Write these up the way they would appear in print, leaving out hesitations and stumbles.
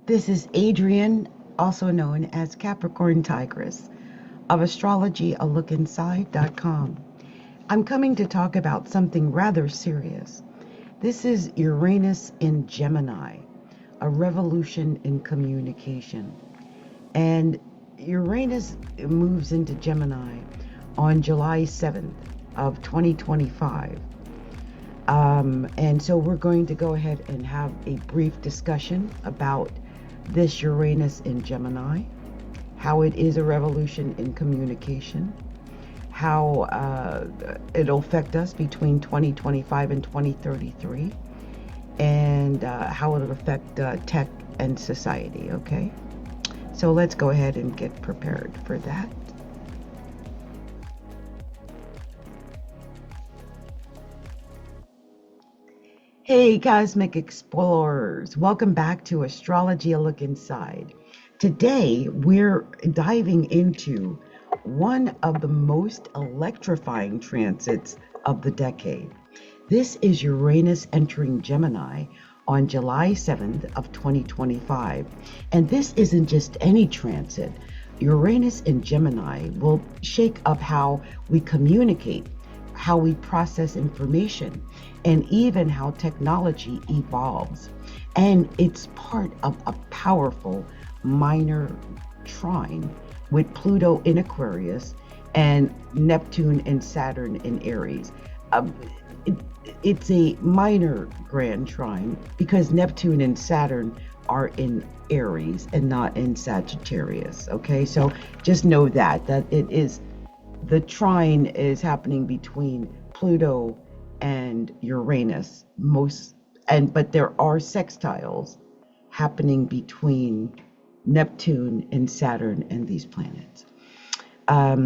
This is Adrian, also known as Capricorntigress, of astrologyalookInside.com. I'm coming to talk about something rather serious. This is Uranus in Gemini, a revolution in communication. And Uranus moves into Gemini on July 7th of 2025. And so we're going to go ahead and have a brief discussion about this Uranus in Gemini, how it is a revolution in communication, how it'll affect us between 2025 and 2033, and how it'll affect tech and society, okay? So let's go ahead and get prepared for that. Hey, Cosmic Explorers, welcome back to Astrology A Look Inside. Today, we're diving into one of the most electrifying transits of the decade. This is Uranus entering Gemini on July 7th of 2025. And this isn't just any transit. Uranus in Gemini will shake up how we communicate, how we process information, and even how technology evolves. And it's part of a powerful minor trine with Pluto in Aquarius and Neptune and Saturn in Aries. It's a minor grand trine because Neptune and Saturn are in Aries and not in Sagittarius. Okay, so just know that it is, the trine is happening between Pluto and Uranus but there are sextiles happening between Neptune and Saturn and these planets. But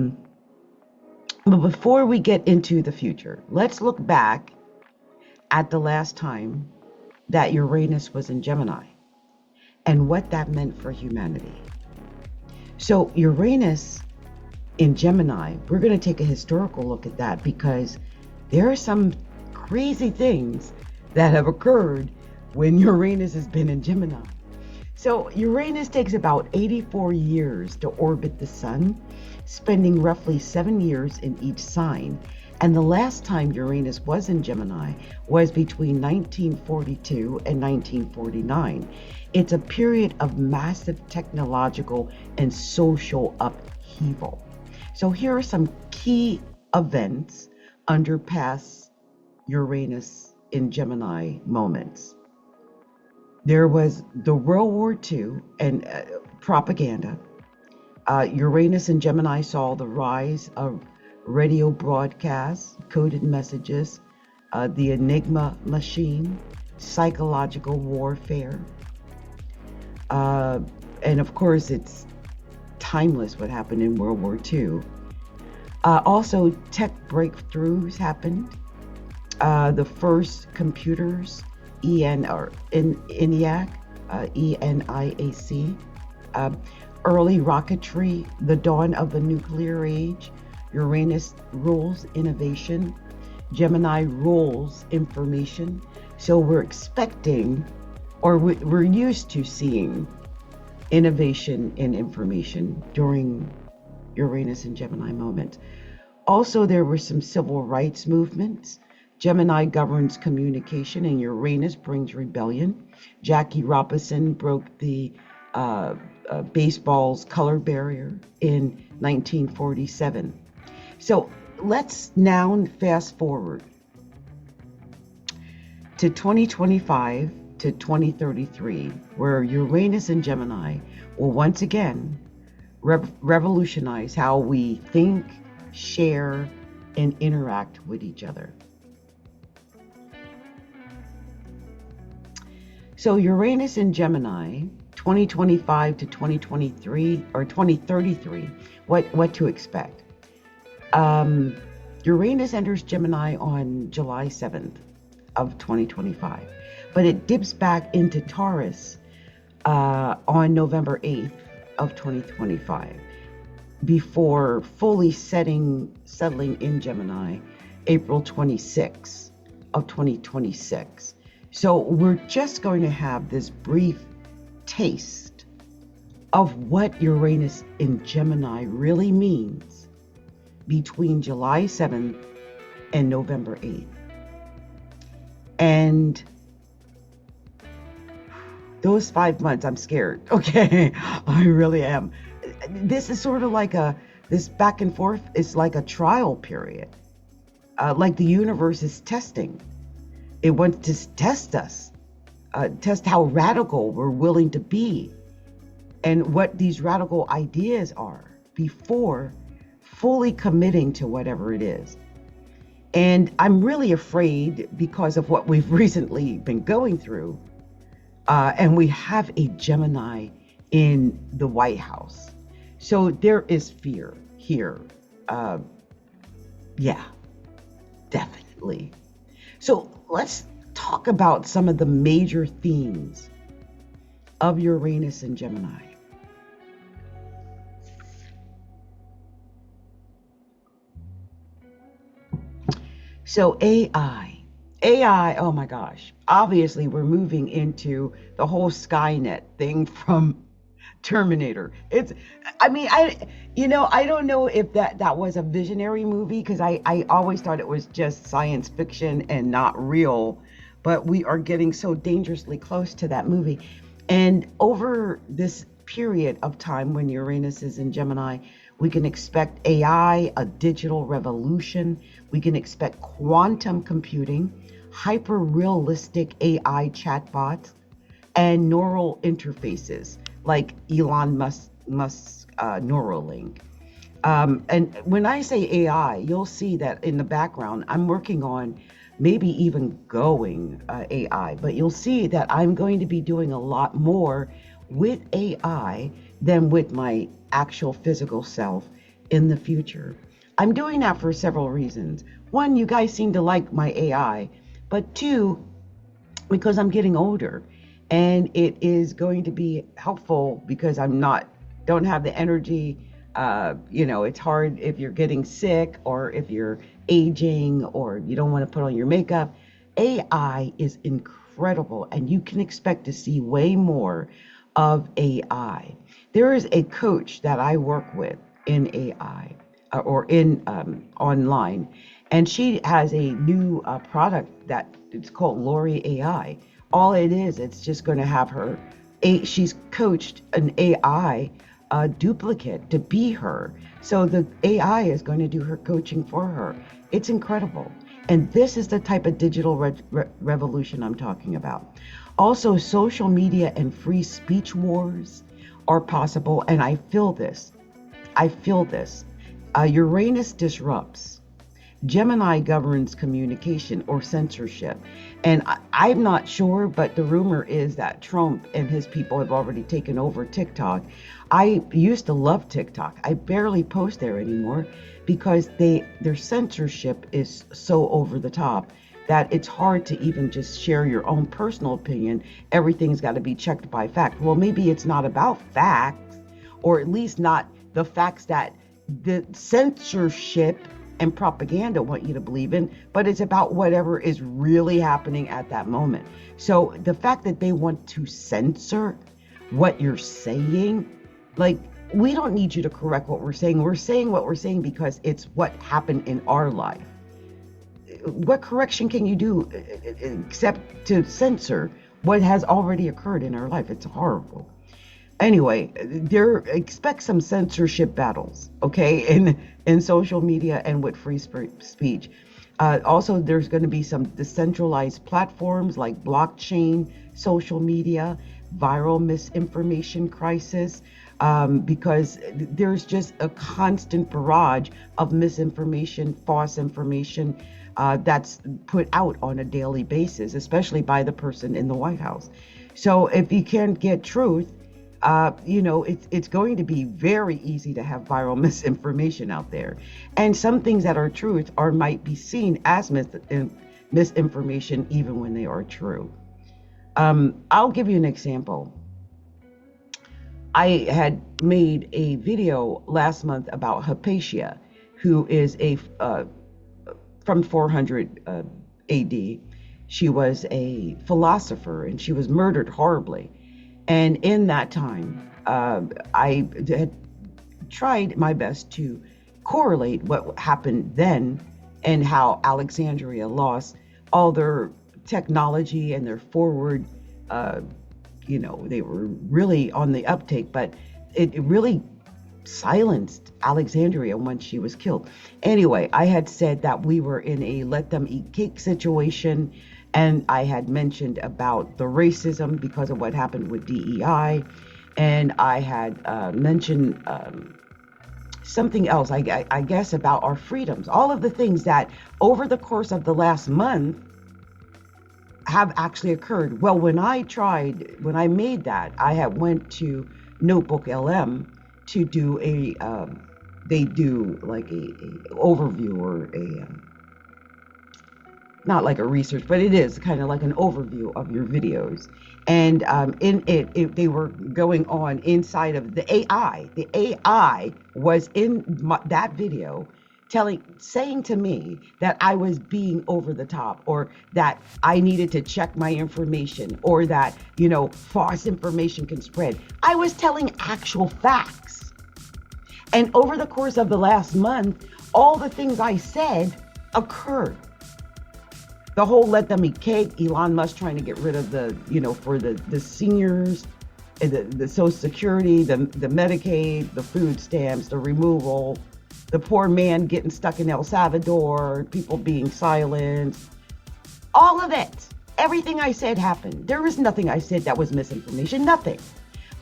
before we get into the future, let's look back at the last time that Uranus was in Gemini and what that meant for humanity. So Uranus in Gemini, we're going to take a historical look at that because there are some crazy things that have occurred when Uranus has been in Gemini. So Uranus takes about 84 years to orbit the sun, spending roughly 7 years in each sign. And the last time Uranus was in Gemini was between 1942 and 1949. It's a period of massive technological and social upheaval. So here are some key events under past Uranus in Gemini moments. There was the World War II and propaganda. Uranus in Gemini saw the rise of radio broadcasts, coded messages, the Enigma machine, psychological warfare. And of course, it's timeless what happened in World War II. Also, tech breakthroughs happened. The first computers, ENIAC, ENIAC, early rocketry, the dawn of the nuclear age. Uranus rules innovation. Gemini rules information. So we're expecting, or we're used to seeing, innovation in information during Uranus and Gemini moment. Also, there were some civil rights movements. Gemini governs communication and Uranus brings rebellion. Jackie Robinson broke the baseball's color barrier in 1947. So let's now fast forward to 2025 to 2033, where Uranus and Gemini will once again revolutionize how we think, share, and interact with each other. So Uranus in Gemini, 2025 to 2023 or 2033, what to expect? Uranus enters Gemini on July 7th of 2025, but it dips back into Taurus on November 8th of 2025 before fully settling in Gemini April 26th of 2026. So we're just going to have this brief taste of what Uranus in Gemini really means between July 7th and November 8th. And those 5 months, I'm scared. Okay, I really am. This is sort of like this back and forth is like a trial period. Like the universe is testing. It wants to test us, test how radical we're willing to be and what these radical ideas are before fully committing to whatever it is. And I'm really afraid because of what we've recently been going through. And we have a Gemini in the White House. So there is fear here. Yeah, definitely. So let's talk about some of the major themes of Uranus and Gemini. So AI, oh my gosh, obviously we're moving into the whole Skynet thing from Terminator. I don't know if that was a visionary movie, because I always thought it was just science fiction and not real, but we are getting so dangerously close to that movie. And over this period of time when Uranus is in Gemini, we can expect AI, a digital revolution. We can expect quantum computing, hyper-realistic AI chatbots, and neural interfaces like Elon Musk's Neuralink. And when I say AI, you'll see that in the background, I'm working on maybe even going AI, but you'll see that I'm going to be doing a lot more with AI than with my actual physical self in the future. I'm doing that for several reasons. One, you guys seem to like my AI, but two, because I'm getting older and it is going to be helpful because don't have the energy. It's hard if you're getting sick or if you're aging or you don't want to put on your makeup. AI is incredible, and you can expect to see way more of AI. There is a coach that I work with in AI or in online, and she has a new product that it's called Lori AI. All it is, it's just going to have her. She's coached an AI duplicate to be her. So the AI is going to do her coaching for her. It's incredible. And this is the type of digital revolution I'm talking about. Also, social media and free speech wars are possible. And I feel this. Uranus disrupts. Gemini governs communication or censorship. And I'm not sure, but the rumor is that Trump and his people have already taken over TikTok. I used to love TikTok. I barely post there anymore because their censorship is so over the top that it's hard to even just share your own personal opinion. Everything's got to be checked by fact. Well, maybe it's not about facts, or at least not the facts that the censorship and propaganda want you to believe in, but it's about whatever is really happening at that moment. So the fact that they want to censor what you're saying, like, we don't need you to correct what we're saying. We're saying what we're saying because it's what happened in our life. What correction can you do except to censor what has already occurred in our life? It's horrible. Anyway, expect some censorship battles, okay, in social media and with free speech. Also, there's going to be some decentralized platforms like blockchain, social media, viral misinformation crisis, because there's just a constant barrage of misinformation, false information that's put out on a daily basis, especially by the person in the White House. So if you can't get truth, it's going to be very easy to have viral misinformation out there. And some things that are truth might be seen as misinformation even when they are true. I'll give you an example. I had made a video last month about Hypatia, who is from 400 AD. She was a philosopher and she was murdered horribly. And in that time, I had tried my best to correlate what happened then and how Alexandria lost all their technology and their forward, uh, they were really on the uptake, but it really silenced Alexandria once she was killed. Anyway, I had said that we were in a let them eat cake situation, and I had mentioned about the racism because of what happened with DEI, and I had mentioned something else, I guess, about our freedoms, all of the things that over the course of the last month have actually occurred. Well, when I made that, I had went to Notebook LM to do they do like a overview or not like a research, but it is kind of like an overview of your videos. And in they were going on inside of the AI. The AI was in that video saying to me that I was being over the top, or that I needed to check my information, or that, false information can spread. I was telling actual facts. And over the course of the last month, all the things I said occurred. The whole let them eat cake, Elon Musk trying to get rid of for the seniors, the Social Security, the Medicaid, the food stamps, the removal, the poor man getting stuck in El Salvador, people being silenced, all of it. Everything I said happened. There was nothing I said that was misinformation, nothing.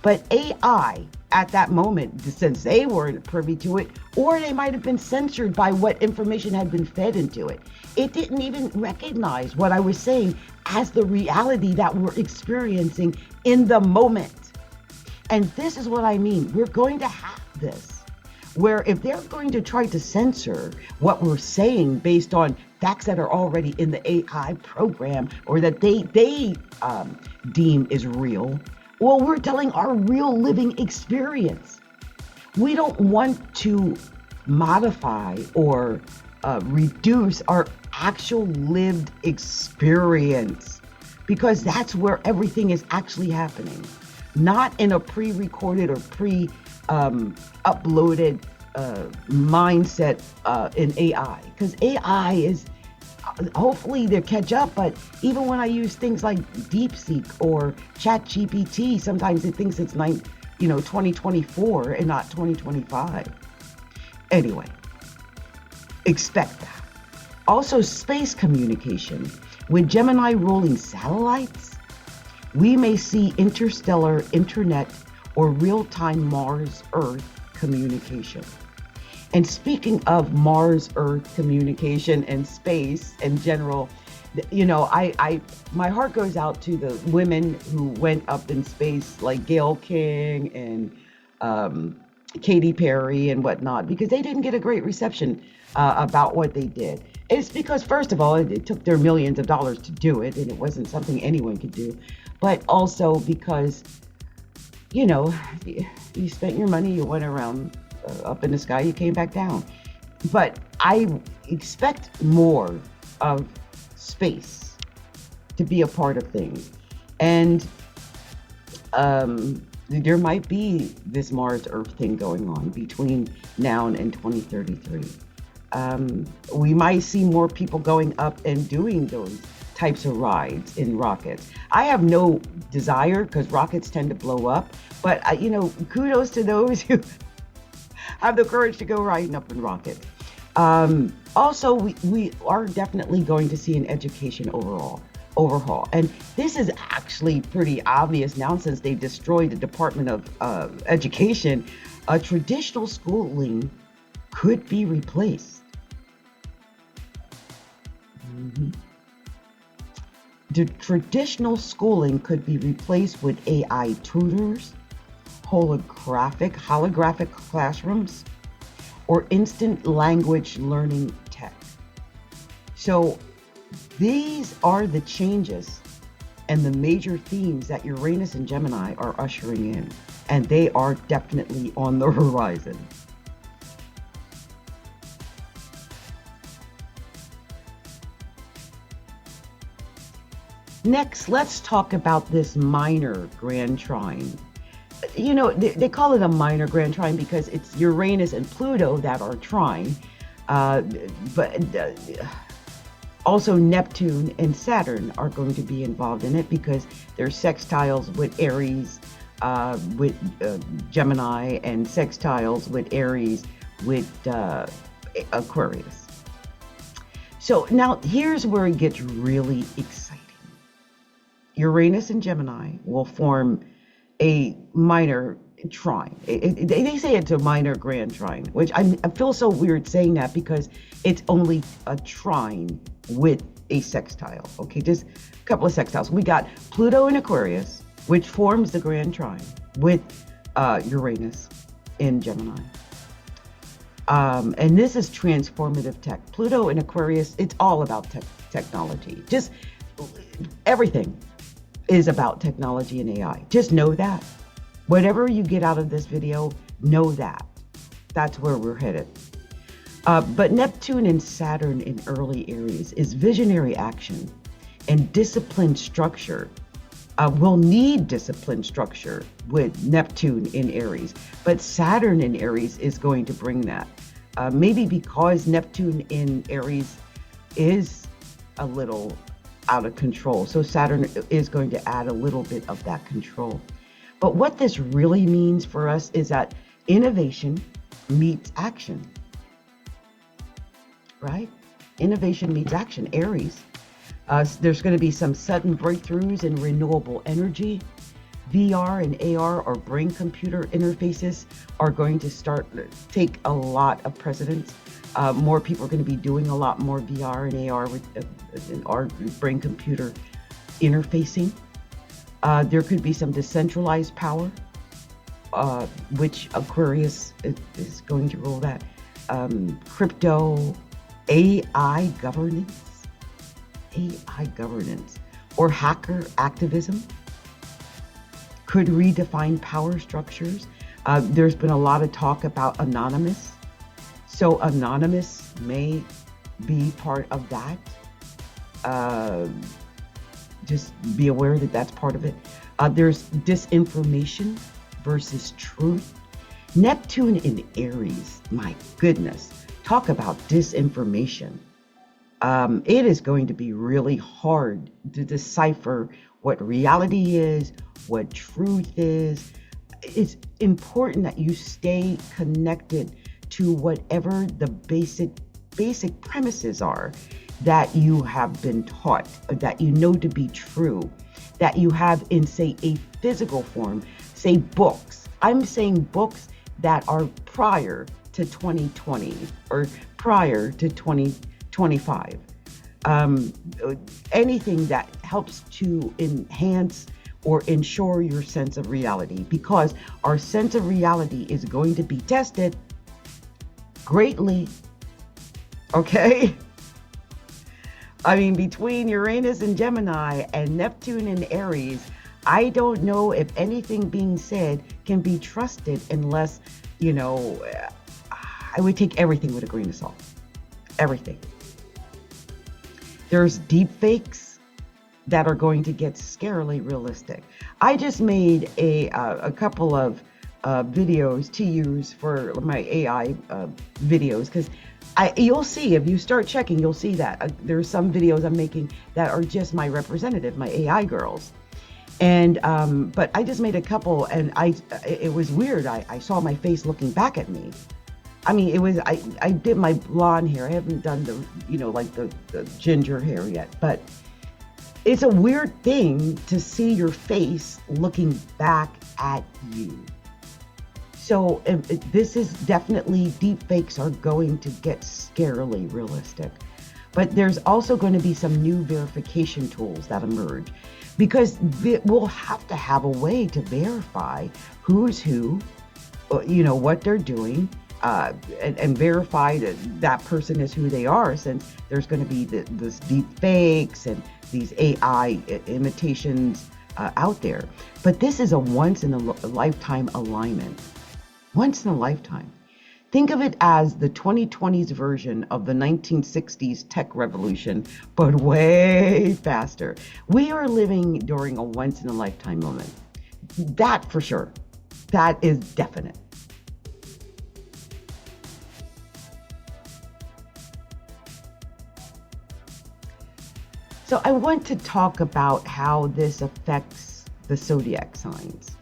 But AI at that moment, since they weren't privy to it, or they might have been censored by what information had been fed into it, it didn't even recognize what I was saying as the reality that we're experiencing in the moment. And this is what I mean. We're going to have this, where if they're going to try to censor what we're saying based on facts that are already in the AI program, or that they deem is real, well, we're telling our real living experience. We don't want to modify or reduce our actual lived experience, because that's where everything is actually happening, not in a pre-recorded or uploaded mindset in AI, because AI is hopefully they'll catch up. But even when I use things like DeepSeek or ChatGPT, sometimes it thinks it's 2024 and not 2025. Anyway, expect that. Also, space communication. With Gemini ruling satellites, we may see interstellar internet or real-time Mars-Earth communication. And speaking of Mars-Earth communication and space in general, my heart goes out to the women who went up in space, like Gayle King and Katy Perry and whatnot, because they didn't get a great reception about what they did. It's because, first of all, it took their millions of dollars to do it, and it wasn't something anyone could do. But also because, you spent your money, you went around up in the sky, you came back down. But I expect more of space to be a part of things. And there might be this Mars-Earth thing going on between now and 2033. We might see more people going up and doing those types of rides in rockets. I have no desire, because rockets tend to blow up, but kudos to those who have the courage to go riding up in rockets. Also, we are definitely going to see an education overhaul. And this is actually pretty obvious now, since they destroyed the Department of Education. Traditional schooling could be replaced. The traditional schooling could be replaced with AI tutors, holographic classrooms, or instant language learning tech. So these are the changes and the major themes that Uranus and Gemini are ushering in, and they are definitely on the horizon. Next, let's talk about this minor grand trine. You know, they call it a minor grand trine because it's Uranus and Pluto that are trine, but also Neptune and Saturn are going to be involved in it because they're sextiles with Aries, with Gemini, and sextiles with Aries with Aquarius. So now here's where it gets really exciting. Uranus and Gemini will form a minor trine. They say it's a minor grand trine, which I feel so weird saying that because it's only a trine with a sextile. Okay, just a couple of sextiles. We got Pluto in Aquarius, which forms the grand trine with Uranus in Gemini. And this is transformative tech. Pluto in Aquarius, it's all about technology. Just everything is about technology and AI. Just know that. Whatever you get out of this video, know that. That's where we're headed. But Neptune and Saturn in early Aries is visionary action and disciplined structure. We'll need disciplined structure with Neptune in Aries, but Saturn in Aries is going to bring that. Maybe because Neptune in Aries is a little out of control. So Saturn is going to add a little bit of that control. But what this really means for us is that innovation meets action, right? Innovation meets action, Aries. There's going to be some sudden breakthroughs in renewable energy. VR and AR or brain computer interfaces are going to take a lot of precedence. More people are going to be doing a lot more VR and AR with our brain computer interfacing. There could be some decentralized power, which Aquarius is going to rule that. Crypto, AI governance, or hacker activism could redefine power structures. There's been a lot of talk about anonymous. So anonymous may be part of that. Just be aware that that's part of it. There's disinformation versus truth. Neptune in Aries, my goodness, talk about disinformation. It is going to be really hard to decipher what reality is, what truth is. It's important that you stay connected to whatever the basic premises are that you have been taught, that you know to be true, that you have in, say, a physical form, say books. I'm saying books that are prior to 2020 or prior to 2025. Anything that helps to enhance or ensure your sense of reality, because our sense of reality is going to be tested greatly. Okay? I mean, between Uranus and Gemini and Neptune and Aries, I don't know if anything being said can be trusted unless, I would take everything with a grain of salt. Everything. There's deep fakes that are going to get scarily realistic. I just made a couple of videos to use for my AI videos, because you'll see, if you start checking, you'll see that there's some videos I'm making that are just my representative, my AI girls. And but I just made a couple, and it was weird. I saw my face looking back at me. I mean, it was, I did my blonde hair. I haven't done the, like the ginger hair yet, but it's a weird thing to see your face looking back at you. So this is definitely, deep fakes are going to get scarily realistic. But there's also going to be some new verification tools that emerge, because we'll have to have a way to verify who's who, what they're doing, and verify that person is who they are, since there's going to be this deep fakes and these AI imitations out there. But this is a once in a lifetime alignment. Once in a lifetime. Think of it as the 2020s version of the 1960s tech revolution, but way faster. We are living during a once in a lifetime moment. That for sure. That is definite. So I want to talk about how this affects the zodiac signs.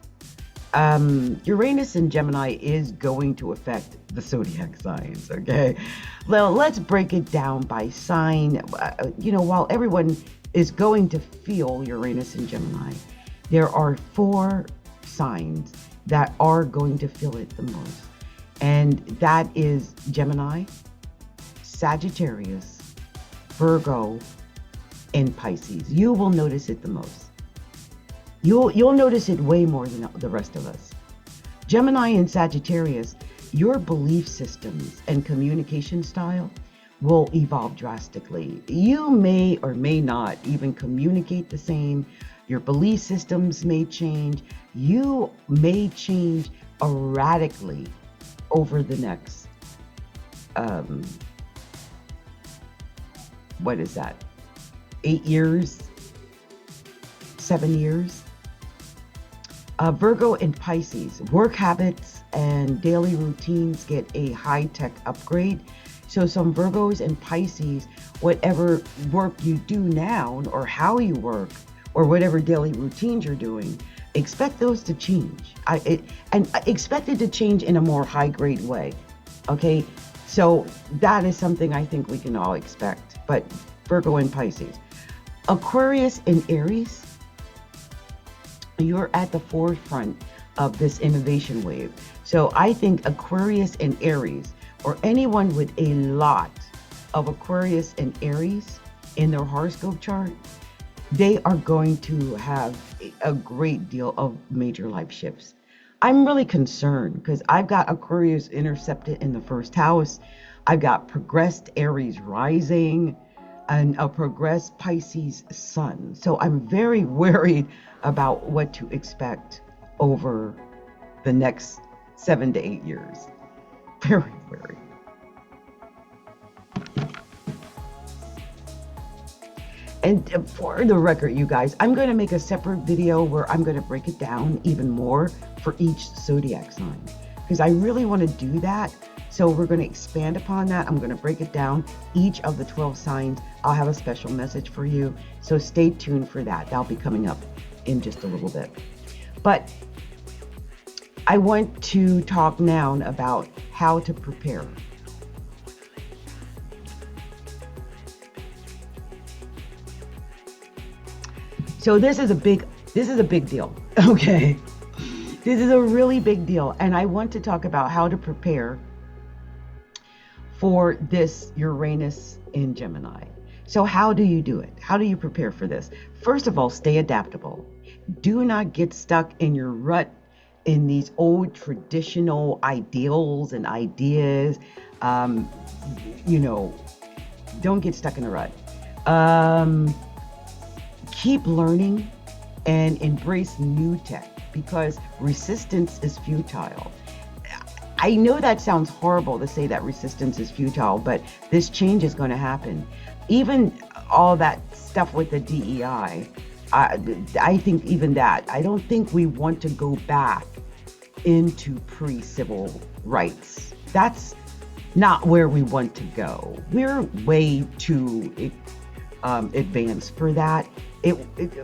Uranus in Gemini is going to affect the zodiac signs, okay? Well, let's break it down by sign. While everyone is going to feel Uranus in Gemini, there are 4 signs that are going to feel it the most. And that is Gemini, Sagittarius, Virgo, and Pisces. You will notice it the most. You'll notice it way more than the rest of us. Gemini and Sagittarius, your belief systems and communication style will evolve drastically. You may or may not even communicate the same. Your belief systems may change. You may change erratically over the next, 8 years, 7 years. Virgo and Pisces, work habits and daily routines get a high-tech upgrade. So some Virgos and Pisces, whatever work you do now or how you work or whatever daily routines you're doing, expect those to change. And expect it to change in a more high-grade way, okay? So that is something I think we can all expect, but Virgo and Pisces. Aquarius and Aries, you're at the forefront of this innovation wave. So I think Aquarius and Aries, or anyone with a lot of Aquarius and Aries in their horoscope chart, they are going to have a great deal of major life shifts. I'm really concerned because I've got Aquarius intercepted in the first house. I've got progressed Aries rising and a progressed Pisces sun. So I'm very worried about what to expect over the next 7 to 8 years. Very worried. And for the record, you guys, I'm going to make a separate video where I'm going to break it down even more for each zodiac sign, because I really want to do that. So we're going to expand upon that. I'm going to break it down, each of the 12 signs. I'll have a special message for you. So stay tuned for that. That'll be coming up in just a little bit. But I want to talk now about how to prepare. So this is a big deal, okay? This is a really big deal, and I want to talk about how to prepare for this Uranus in Gemini. So how do you do it? How do you prepare for this? First of all, stay adaptable. Do not get stuck in your rut in these old traditional ideals and ideas. Don't get stuck in a rut. Keep learning and embrace new tech, because resistance is futile. I know that sounds horrible to say that resistance is futile, but this change is going to happen. Even all that stuff with the DEI, I think even that, I don't think we want to go back into pre-civil rights. That's not where we want to go. We're way too advanced for that.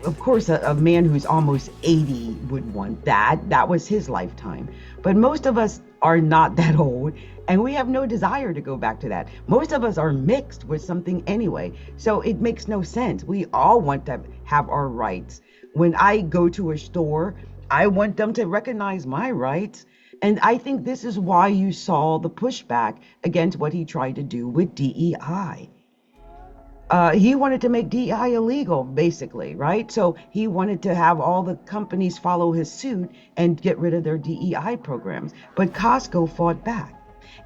Of course, a man who's almost 80 would want that. That was his lifetime. But most of us are not that old, and we have no desire to go back to that. Most of us are mixed with something anyway, so it makes no sense. We all want to have our rights. When I go to a store, I want them to recognize my rights. And I think this is why you saw the pushback against what he tried to do with DEI. He wanted to make DEI illegal, basically, right? So he wanted to have all the companies follow his suit and get rid of their DEI programs. But Costco fought back.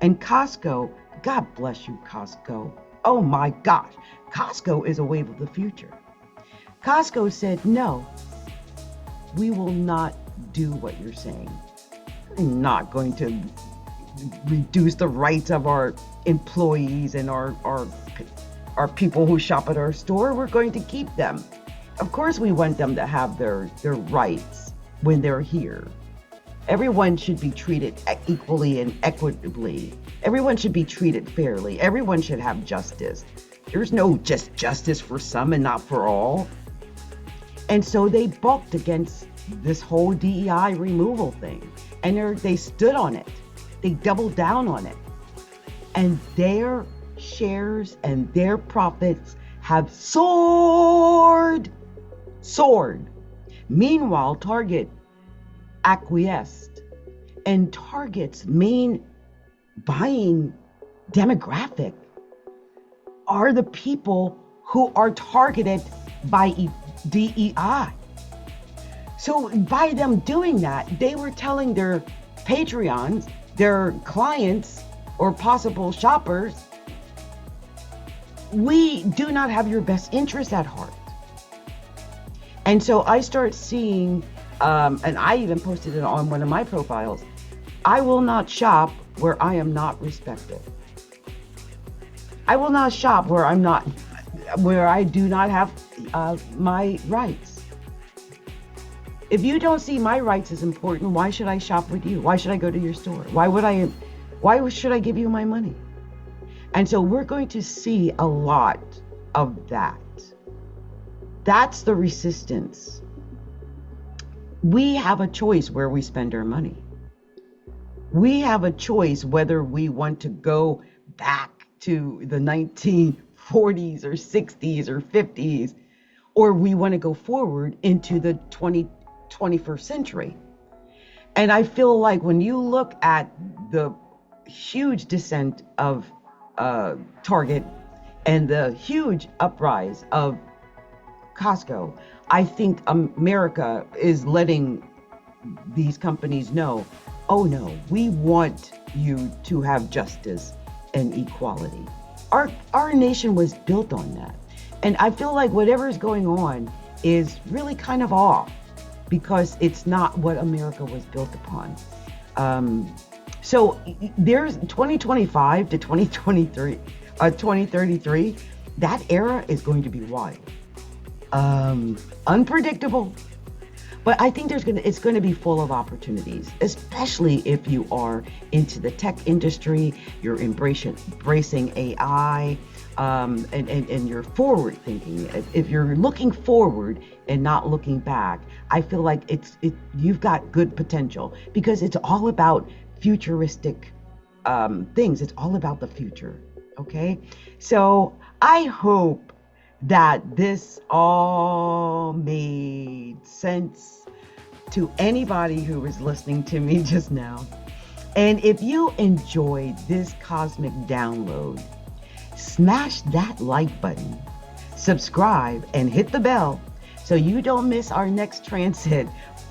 And Costco, God bless you, Costco. Oh my gosh, Costco is a wave of the future. Costco said, no, we will not do what you're saying. We're not going to reduce the rights of our employees and our people who shop at our store. We're going to keep them. Of course, we want them to have their rights when they're here. Everyone should be treated equally and equitably. Everyone should be treated fairly. Everyone should have justice. There's no just justice for some and not for all. And so they balked against this whole DEI removal thing. And they stood on it. They doubled down on it. And their shares and their profits have soared. Meanwhile, Target acquiesced. And Target's main buying demographic are the people who are targeted by DEI. So by them doing that, they were telling their Patreons, their clients or possible shoppers, we do not have your best interest at heart. And so I start seeing, and I even posted it on one of my profiles, I will not shop where I am not respected. I will not shop where I do not have my rights. If you don't see my rights as important, why should I shop with you? Why should I go to your store? Why should I give you my money? And so we're going to see a lot of that. That's the resistance. We have a choice where we spend our money. We have a choice whether we want to go back to the 1940s or 60s or 50s, or we want to go forward into the 21st century. And I feel like when you look at the huge descent of Target and the huge uprise of Costco, I think America is letting these companies know, oh no, we want you to have justice and equality. Our nation was built on that. And I feel like whatever is going on is really kind of off because it's not what America was built upon. So there's 2025 to 2033, that era is going to be wild. Unpredictable, but I think it's going to be full of opportunities, especially if you are into the tech industry, you're embracing AI, and you're forward thinking. If you're looking forward and not looking back, I feel like you've got good potential because it's all about futuristic things. It's all about the future. Okay, so I hope that this all made sense to anybody who was listening to me just now. And if you enjoyed this cosmic download, smash that like button, subscribe, and hit the bell so you don't miss our next transit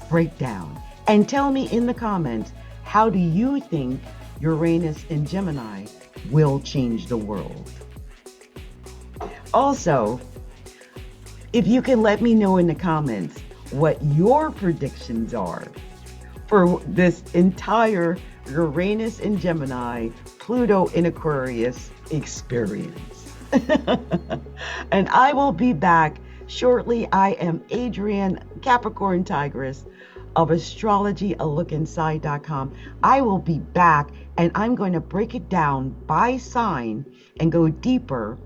breakdown. And tell me in the comments, how do you think Uranus and Gemini will change the world? Also, if you can let me know in the comments what your predictions are for this entire Uranus in Gemini, Pluto in Aquarius experience. And I will be back shortly. I am Adrienne Capricorntigress of astrologyalookinside.com. I will be back and I'm going to break it down by sign and go deeper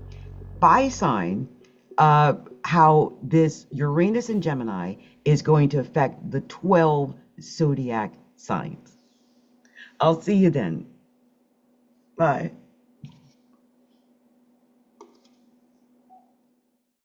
by sign, how this Uranus in Gemini is going to affect the 12 zodiac signs. I'll see you then. Bye.